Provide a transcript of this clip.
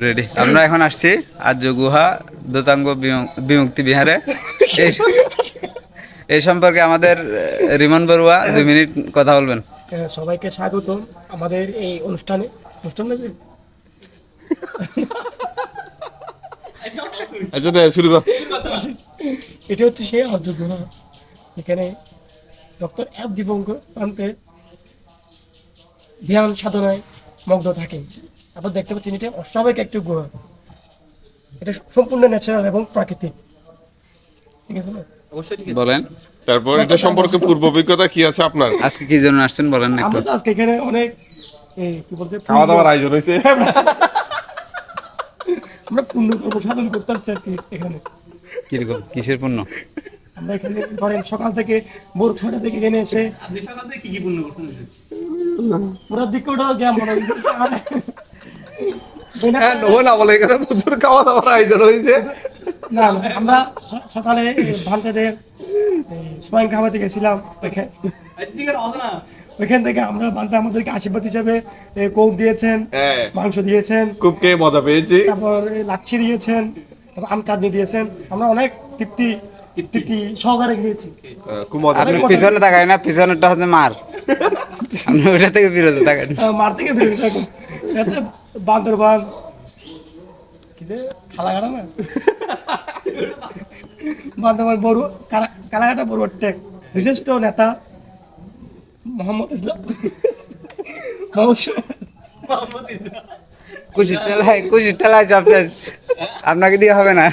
Ready. আমরা এখন আসছি আর্য গুহা দূতাঙ্গ বিমুক্তি বিহারে। এই এই সম্পর্কে আমাদের রিমন বড়ুয়া 2 মিনিট কথা বলবেন। সবাইকে স্বাগত আমাদের এই অনুষ্ঠানে। আচ্ছা শুরু কর। এটা হচ্ছে সেই আর্য গুহা, এখানে ডক্টর এফ দীপঙ্কর প্রান্তে ধ্যান সাধনায় মগ্ন থাকেন। আপনার দেখতে পাচ্ছেন এটা অস্বাভাবিক একটি গুহা, এটা সম্পূর্ণ ন্যাচারাল এবং প্রাকৃতিক। ঠিক আছে না? বলেন তারপর এটা সম্পর্কে পূর্ব অভিজ্ঞতা কি আছে আপনার? আজকে কি জন্য আসছেন বলেন না একটু। আমরা তো আজকে এখানে অনেক কি বলতে খাওয়া দাওয়ার আয়োজন হয়েছে। আমরা পূর্ণ কর্ম সাধন করতে আসছি আর কি এখানে। কিরকম কিসের পণ্য? আমরা এখানে ধরেন সকাল থেকে ভোর 6টা থেকে এখানে এসে পুরো দিকে ওটা জ্ঞান মনে হ্যাঁ নো না বলে এখানে প্রচুর খাওয়া দাওয়ার আয়োজন হয়েছে। না না, আমরা সকালে ভান্তাদের সোয়াইন খাওয়াতে গেছিলাম। ওইখান থেকে আমরা ভান্তা আমাদেরকে আশীর্বাদ হিসাবে কোক দিয়েছেন, হ্যাঁ মাংস দিয়েছেন, খুব খেয়ে মজা পেয়েছি। তারপর লাচ্ছি দিয়েছেন, তারপর আম চাটনি দিয়েছেন। আমরা অনেক তৃপ্তি সহকারে খেয়েছি। খুব মজা আপনি পেয়েছি। পিছনে তাকায় না, পিছনেরটা হচ্ছে মার। আপনি ওইটা থেকে বিরত থাকেন। মার থেকে বেরোতে থাকুন। এটা হচ্ছে বান্দরবান কি যে খালাঘাটা না, বান্দরবান বড় কালাঘাটা বড়ুয়ার টেক বিশিষ্ট নেতা মোহাম্মদ ইসলাম কুচির টেলায় সব শেষ। আপনাকে দিয়ে হবে না।